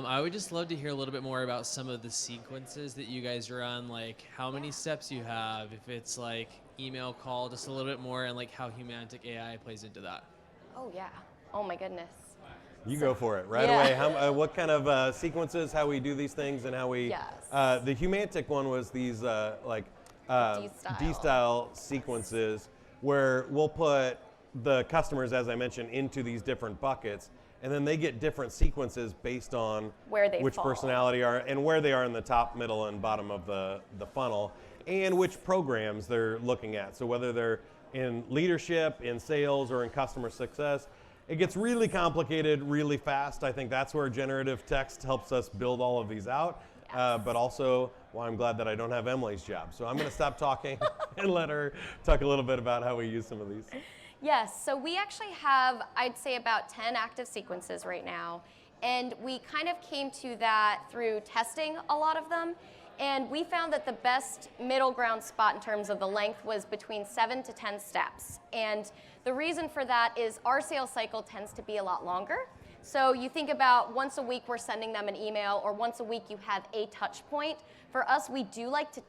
I would just love to hear a little bit more about some of the sequences that you guys are on, like how many steps you have, if it's like email, call, just a little bit more, and like how Humantic AI plays into that. Oh yeah. Oh my goodness. You go for it right Yeah. away. What kind of sequences, how we do these things, and how we. Yes. The Humantic one was these D-style. D-style sequences where we'll put the customers, as I mentioned, into these different buckets, and then they get different sequences based on Where they which fall. personality are and where they are in the top, middle, and bottom of the funnel, and which programs they're looking at. So whether they're in leadership, in sales, or in customer success. It gets really complicated really fast. I think that's where generative text helps us build all of these out. But also, well, I'm glad that I don't have Emily's job. So I'm going to stop talking and let her talk a little bit about how we use some of these. Yes, so we actually have, I'd say, about 10 active sequences right now. And we kind of came to that through testing a lot of them. And we found that the best middle ground spot in terms of the length was between 7 to 10 steps. And the reason for that is our sales cycle tends to be a lot longer. So you think about once a week we're sending them an email, or once a week you have a touch point. For us, we do like to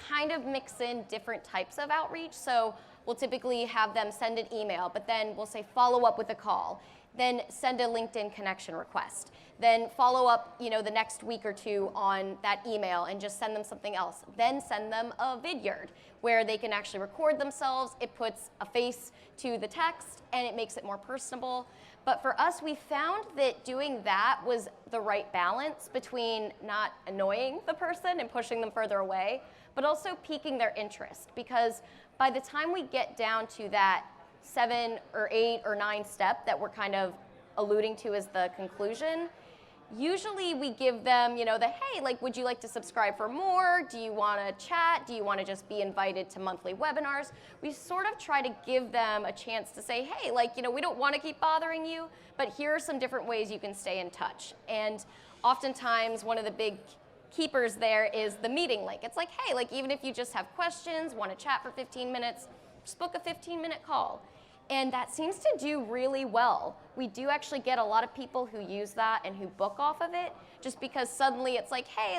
kind of mix in different types of outreach. So we'll typically have them send an email, but then we'll say follow up with a call, then send a LinkedIn connection request, then follow up, the next week or two on that email and just send them something else. Then send them a vidyard where they can actually record themselves. It puts a face to the text and it makes it more personable. But for us, we found that doing that was the right balance between not annoying the person and pushing them further away, but also piquing their interest. Because by the time we get down to that 7 or 8 or 9 step that we're kind of alluding to as the conclusion, usually we give them, hey, would you like to subscribe for more? Do you want to chat? Do you want to just be invited to monthly webinars? We sort of try to give them a chance to say, hey, we don't want to keep bothering you, but here are some different ways you can stay in touch. And oftentimes one of the big keepers there is the meeting link. It's like, hey, even if you just have questions, want to chat for 15 minutes, just book a 15-minute call. And that seems to do really well. We do actually get a lot of people who use that and who book off of it, just because suddenly it's like, hey,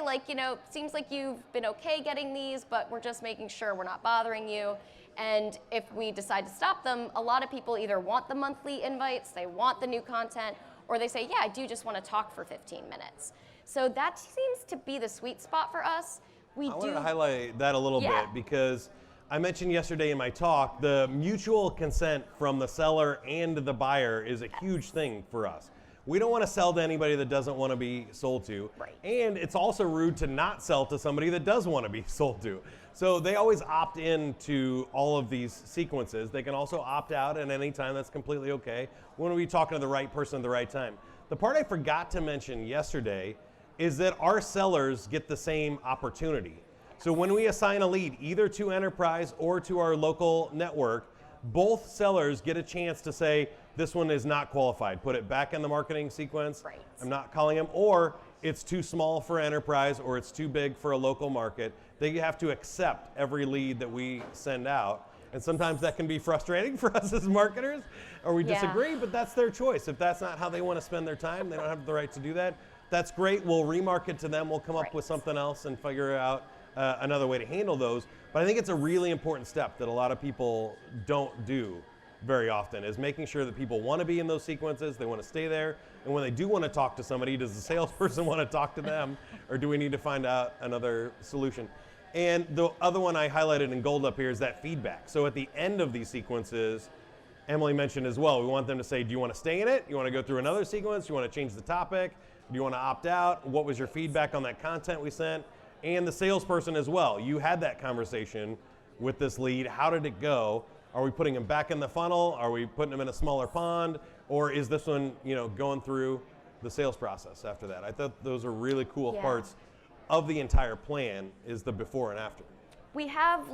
seems like you've been okay getting these, but we're just making sure we're not bothering you. And if we decide to stop them, a lot of people either want the monthly invites, they want the new content, or they say, yeah, I do just want to talk for 15 minutes. So that seems to be the sweet spot for us. I wanted to highlight that a little bit because I mentioned yesterday in my talk, the mutual consent from the seller and the buyer is a huge thing for us. We don't want to sell to anybody that doesn't want to be sold to. Right. And it's also rude to not sell to somebody that does want to be sold to. So they always opt in to all of these sequences. They can also opt out at any time. That's completely okay. We want to be talking to the right person at the right time. The part I forgot to mention yesterday is that our sellers get the same opportunity. So when we assign a lead, either to enterprise or to our local network, both sellers get a chance to say, this one is not qualified. Put it back in the marketing sequence. Right. I'm not calling them. Or it's too small for enterprise, or it's too big for a local market. They have to accept every lead that we send out. And sometimes that can be frustrating for us as marketers, or we disagree, but that's their choice. If that's not how they want to spend their time, they don't have the right to do that. That's great. We'll remarket to them. We'll come up with something else and figure out another way to handle those. But I think it's a really important step that a lot of people don't do very often, is making sure that people want to be in those sequences, they want to stay there, and when they do want to talk to somebody, does the salesperson want to talk to them, or do we need to find out another solution? And the other one I highlighted in gold up here is that feedback. So at the end of these sequences, Emily mentioned as well, we want them to say, do you want to stay in it? You want to go through another sequence? Do you want to change the topic? Do you want to opt out? What was your feedback on that content we sent? And the salesperson as well. You had that conversation with this lead. How did it go? Are we putting them back in the funnel? Are we putting them in a smaller pond? Or is this one, going through the sales process after that? I thought those are really cool parts of the entire plan, is the before and after. We have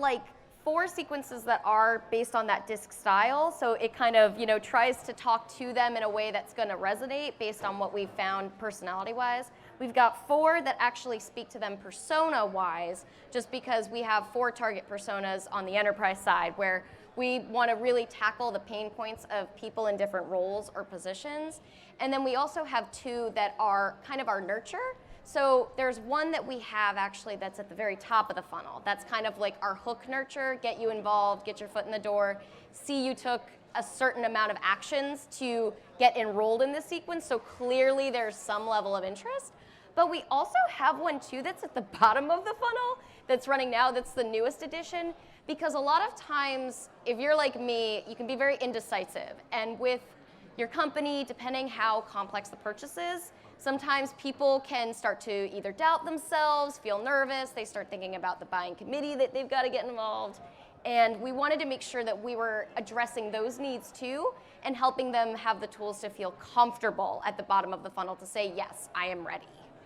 4 sequences that are based on that disc style. So it kind of, tries to talk to them in a way that's going to resonate based on what we've found personality-wise. We've got 4 that actually speak to them persona-wise, just because we have 4 target personas on the enterprise side, where We want to really tackle the pain points of people in different roles or positions. And then we also have two that are kind of our nurture. So there's one that we have actually that's at the very top of the funnel. That's kind of like our hook nurture, get you involved, get your foot in the door, see you took a certain amount of actions to get enrolled in this sequence. So clearly there's some level of interest. But we also have one too that's at the bottom of the funnel that's running now, that's the newest edition. Because a lot of times, if you're like me, you can be very indecisive. And with your company, depending how complex the purchase is, sometimes people can start to either doubt themselves, feel nervous, they start thinking about the buying committee that they've got to get involved. And we wanted to make sure that we were addressing those needs too and helping them have the tools to feel comfortable at the bottom of the funnel to say, yes, I am ready.